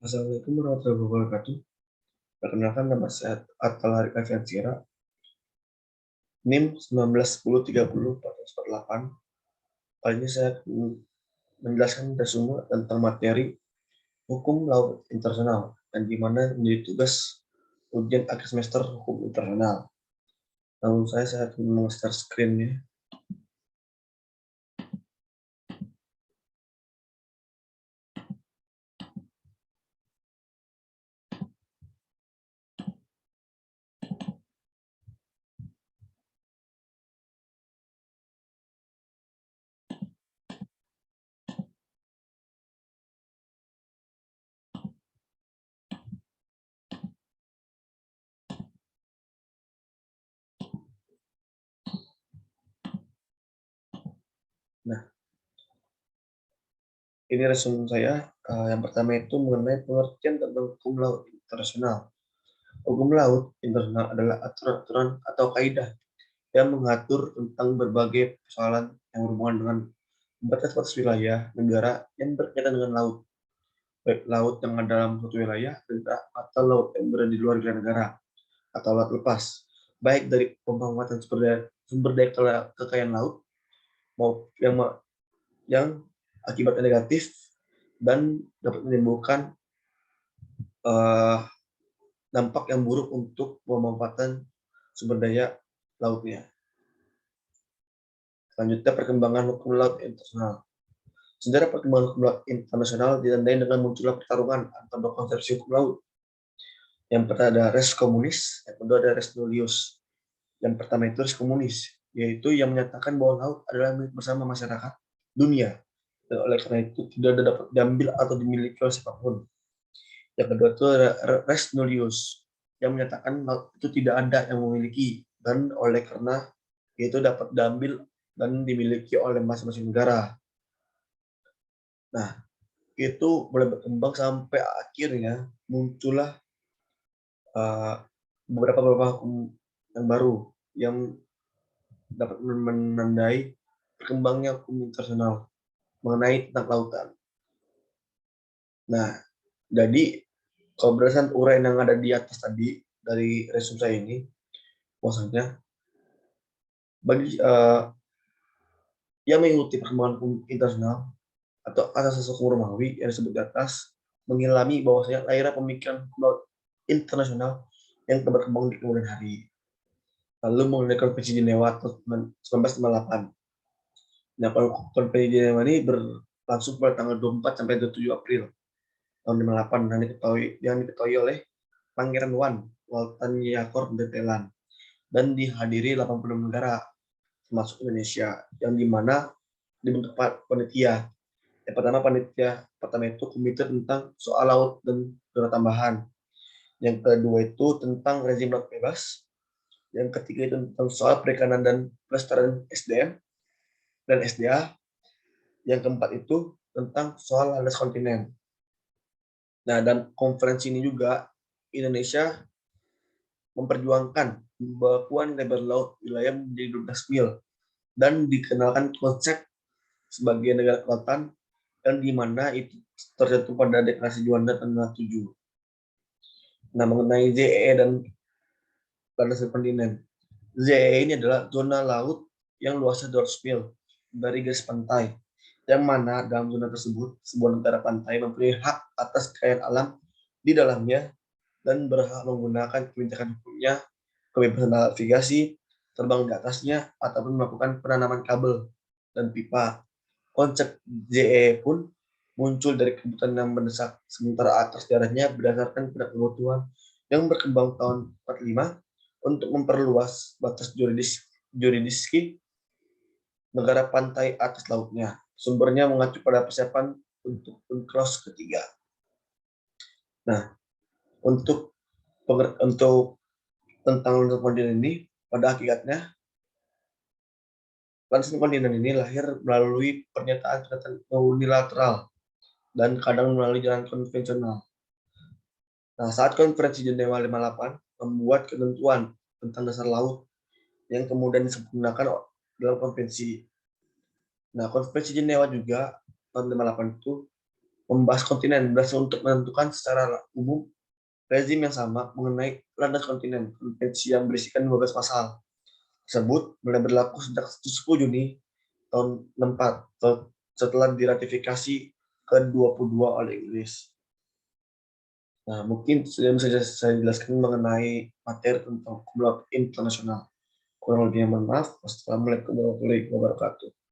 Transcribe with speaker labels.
Speaker 1: Assalamualaikum warahmatullahi wabarakatuh. Perkenalkan nama saya Atal Harik Afiansira, NIM 19103048. Kali ini saya menjelaskan resume tentang materi Hukum Laut Internasional, yang dimana menjadi tugas ujian akhir semester Hukum Internasional. Lalu saya akan meng-share screen-nya. Nah, ini resume saya. Yang pertama itu mengenai pengertian tentang Hukum Laut Internasional. Hukum Laut Internasional adalah aturan-aturan atau kaidah yang mengatur tentang berbagai persoalan yang berhubungan dengan batas-batas wilayah negara yang berkaitan dengan laut, baik laut yang ada dalam suatu wilayah atau laut yang berada di luar wilayah negara atau laut lepas, baik dari pemanfaatan sumber daya kekayaan laut maupun yang akibatnya negatif dan dapat menimbulkan uh, dampak yang buruk untuk pemanfaatan sumber daya lautnya. Selanjutnya, perkembangan hukum laut internasional. Sejarah perkembangan hukum laut internasional ditandai dengan munculnya pertarungan antara konsepsi hukum laut. Yang pertama ada res komunis, yang kedua ada res nullius. Yang pertama itu res komunis, yaitu yang menyatakan bahwa laut adalah milik bersama masyarakat dunia, dan oleh karena itu tidak dapat diambil atau dimiliki oleh siapapun. Yang kedua itu ada res nullius, yang menyatakan laut itu tidak ada yang memiliki, dan oleh karena itu dapat diambil dan dimiliki oleh masing-masing negara. Nah, itu mulai berkembang sampai akhirnya muncullah beberapa hukum yang baru yang dapat menandai berkembangnya hukum internasional mengenai tentang lautan. Nah, jadi kalau berdasarkan uraian yang ada di atas tadi dari resume saya ini, maksudnya bagi yang mengikuti perkembangan hukum internasional atau asas hukum Romawi yang disebut di atas mengilhami bahwasanya lahirnya pemikiran hukum laut internasional yang berkembang di kemudian hari. Lalu mengenai Konvensi Jenewa tahun 1958. Nah, Konvensi Jenewa ini berlangsung pada tanggal 24 sampai 27 April tahun 58 yang diketahui oleh Pangeran Waltan Yakor Betelan dan dihadiri 86 negara termasuk Indonesia, yang dimana dibentuk panitia. Yang pertama itu komite tentang soal laut dan zona tambahan. Yang kedua itu tentang rezim laut bebas. Yang ketiga itu tentang soal perikanan dan pelestarian SDM dan SDA. Yang keempat itu tentang soal landas kontinen. Nah, dan konferensi ini juga Indonesia memperjuangkan pembakuan lebar laut wilayah menjadi 12 mil dan dikenalkan konsep sebagai negara kelautan dan di mana itu terjatuh pada deklarasi Juanda tanggal 7. Nah, mengenai ZEE dan landas kontinen. ZEE ini adalah zona laut yang luasnya 200 mil dari garis pantai, yang mana dalam zona tersebut sebuah negara pantai mempunyai hak atas kekayaan alam di dalamnya dan berhak menggunakan kebijakan hukumnya, kebebasan navigasi, terbang di atasnya, ataupun melakukan penanaman kabel dan pipa. Konsep JE pun muncul dari kebutuhan yang mendesak, sementara atas daerahnya berdasarkan pada kebutuhan yang berkembang tahun 45 untuk memperluas batas juridisi negara pantai atas lautnya. Sumbernya mengacu pada persiapan untuk UNCLOS ketiga. Nah, untuk tentang landasan kontinen ini, pada hakikatnya landasan kontinen ini lahir melalui pernyataan unilateral dan kadang melalui jalan konvensional. Nah, saat Konferensi Jenewa 58 membuat ketentuan tentang dasar laut yang kemudian disempurnakan dalam konvensi. Nah, Konferensi Jenewa juga tahun 58 itu membahas kontinen berhasil untuk menentukan secara umum rezim yang sama mengenai landas kontinen. Konvensi yang berisikan 12 pasal tersebut mulai berlaku sejak 10 Juni tahun 64 setelah diratifikasi ke-22 oleh Inggris. Nah, mungkin sudah bisa saya jelaskan mengenai materi tentang hukum laut internasional. Kurang lebihnya mohon maaf. Wassalamualaikum warahmatullahi wabarakatuh.